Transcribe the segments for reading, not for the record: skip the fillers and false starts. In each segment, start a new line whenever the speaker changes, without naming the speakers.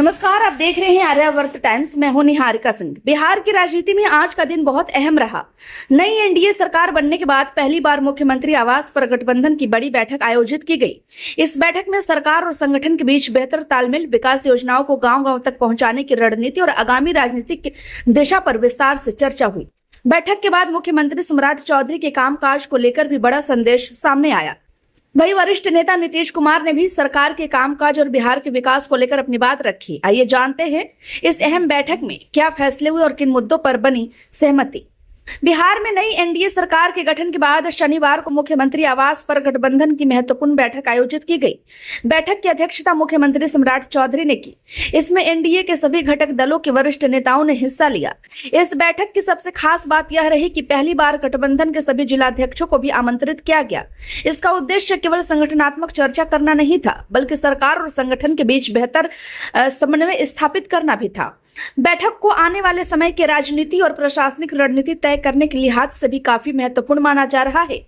नमस्कार, आप देख रहे हैं आर्यावर्त टाइम्स। मैं हूं निहारिका सिंह। बिहार की राजनीति में आज का दिन बहुत अहम रहा। नई एनडीए सरकार बनने के बाद पहली बार मुख्यमंत्री आवास पर गठबंधन की बड़ी बैठक आयोजित की गई। इस बैठक में सरकार और संगठन के बीच बेहतर तालमेल, विकास योजनाओं को गांव-गांव तक पहुंचाने की रणनीति और आगामी राजनीतिक दिशा पर विस्तार से चर्चा हुई। बैठक के बाद मुख्यमंत्री सम्राट चौधरी के कामकाज को लेकर भी बड़ा संदेश सामने आया। वही वरिष्ठ नेता नीतीश कुमार ने भी सरकार के कामकाज और बिहार के विकास को लेकर अपनी बात रखी। आइए जानते हैं इस अहम बैठक में क्या फैसले हुए और किन मुद्दों पर बनी सहमति। बिहार में नई एनडीए सरकार के गठन के बाद शनिवार को मुख्यमंत्री आवास पर गठबंधन की महत्वपूर्ण बैठक आयोजित की गई। बैठक की अध्यक्षता मुख्यमंत्री सम्राट चौधरी ने की। इसमें एनडीए के सभी घटक दलों के वरिष्ठ नेताओं ने हिस्सा लिया। इस बैठक की सबसे खास बात यह रही कि पहली बार गठबंधन के सभी जिलाध्यक्षों को भी आमंत्रित किया गया। इसका उद्देश्य केवल संगठनात्मक चर्चा करना नहीं था, बल्कि सरकार और संगठन के बीच बेहतर समन्वय स्थापित करना भी था। बैठक को आने वाले समय के राजनीति और प्रशासनिक रणनीति तय करने के लिहाज से भी काफी महत्वपूर्ण माना जा रहा है।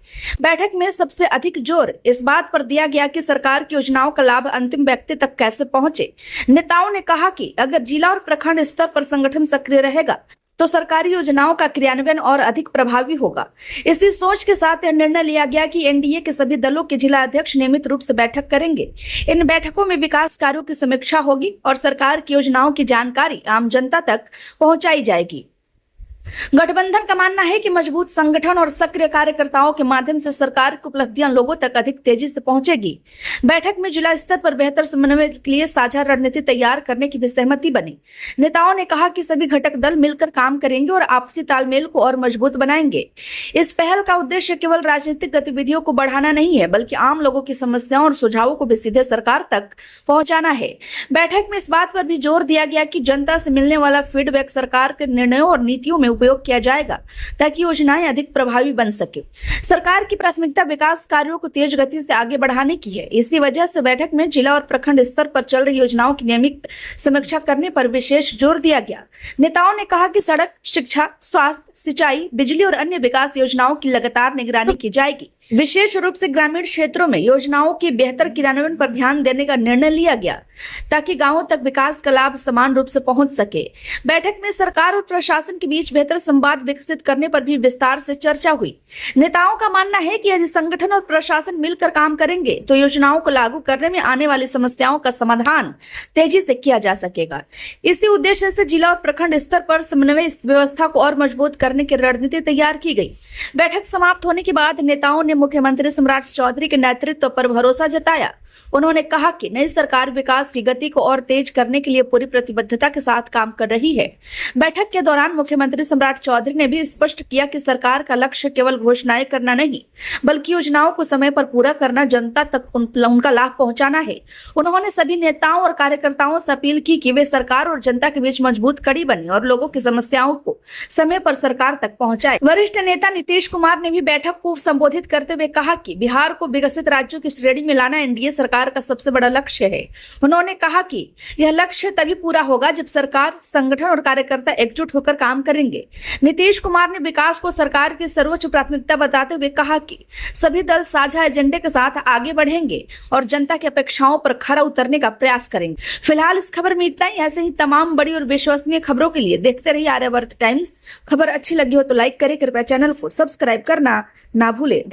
बैठक में सबसे अधिक जोर इस बात पर दिया गया कि सरकार की योजनाओं का लाभ अंतिम व्यक्ति तक कैसे पहुंचे। नेताओं ने कहा कि अगर जिला और प्रखंड स्तर पर संगठन सक्रिय रहेगा तो सरकारी योजनाओं का क्रियान्वयन और अधिक प्रभावी होगा। इसी सोच के साथ यह निर्णय लिया गया कि एनडीए के सभी दलों के जिला अध्यक्ष नियमित रूप से बैठक करेंगे। इन बैठकों में विकास कार्यों की समीक्षा होगी और सरकार की योजनाओं की जानकारी आम जनता तक पहुंचाई जाएगी। गठबंधन का मानना है कि मजबूत संगठन और सक्रिय कार्यकर्ताओं के माध्यम से सरकार की उपलब्धियां लोगों तक अधिक तेजी से पहुंचेगी। बैठक में जिला स्तर पर बेहतर समन्वय के लिए साझा रणनीति तैयार करने की भी सहमति बनी। नेताओं ने कहा कि सभी घटक दल मिलकर काम करेंगे और आपसी तालमेल को और मजबूत बनाएंगे। इस पहल का उद्देश्य केवल राजनीतिक गतिविधियों को बढ़ाना नहीं है, बल्कि आम लोगों की समस्याओं और सुझावों को भी सीधे सरकार तक पहुंचाना है। बैठक में इस बात पर भी जोर दिया गया कि जनता से मिलने वाला फीडबैक सरकार के निर्णयों और नीतियों में उपयोग किया जाएगा ताकि योजनाएं अधिक प्रभावी बन सके। सरकार की प्राथमिकता विकास कार्यों को तेज गति से आगे बढ़ाने की है। इसी वजह से बैठक में जिला और प्रखंड स्तर पर चल रही योजनाओं की नियमित समीक्षा करने पर विशेष जोर दिया गया। नेताओं ने कहा कि सड़क, शिक्षा, स्वास्थ्य, सिंचाई, बिजली और अन्य विकास योजनाओं की लगातार निगरानी की जाएगी। विशेष रूप से ग्रामीण क्षेत्रों में योजनाओं के बेहतर क्रियान्वयन पर ध्यान देने का निर्णय लिया गया ताकि गांवों तक विकास का लाभ समान रूप से पहुंच सके। बैठक में सरकार और प्रशासन के बीच बेहतर संवाद विकसित करने पर भी विस्तार से चर्चा हुई। नेताओं का मानना है कि यदि संगठन और प्रशासन मिलकर काम करेंगे तो योजनाओं को लागू करने में आने वाली समस्याओं का समाधान तेजी से किया जा सकेगा। इसी उद्देश्य से जिला और प्रखंड स्तर पर समन्वय व्यवस्था को और मजबूत करने की रणनीति तैयार की गई। बैठक समाप्त होने के बाद नेताओं ने मुख्यमंत्री सम्राट चौधरी के नेतृत्व पर भरोसा जताया। उन्होंने कहा कि नई सरकार विकास की गति को और तेज करने के लिए पूरी प्रतिबद्धता के साथ काम कर रही है। बैठक के दौरान मुख्यमंत्री सम्राट चौधरी ने भी स्पष्ट किया कि सरकार का लक्ष्य केवल घोषणाएं करना नहीं, बल्कि योजनाओं को समय पर पूरा करना, जनता तक उनका लाभ पहुंचाना है। उन्होंने सभी नेताओं और कार्यकर्ताओं से अपील की कि वे सरकार और जनता के बीच मजबूत कड़ी बने और लोगों की समस्याओं को समय पर सरकार तक पहुंचाए। वरिष्ठ नेता नीतीश कुमार ने भी बैठक को संबोधित करते हुए कहा कि बिहार को विकसित राज्यों की श्रेणी में लाना एनडीए सरकार का सबसे बड़ा लक्ष्य है। उन्होंने कहा कि यह लक्ष्य तभी पूरा होगा जब सरकार, संगठन और कार्यकर्ता एकजुट होकर काम करेंगे। नीतीश कुमार ने विकास को सरकार की सर्वोच्च प्राथमिकता बताते हुए कहा कि सभी दल साझा एजेंडे के साथ आगे बढ़ेंगे और जनता की अपेक्षाओं पर खरा उतरने का प्रयास करेंगे। फिलहाल इस खबर में इतना ही। ऐसे ही तमाम बड़ी और विश्वसनीय खबरों के लिए देखते रहिए आर्यावर्त टाइम्स। खबर अच्छी लगी हो तो लाइक करें, कृपया चैनल को सब्सक्राइब करना ना भूले।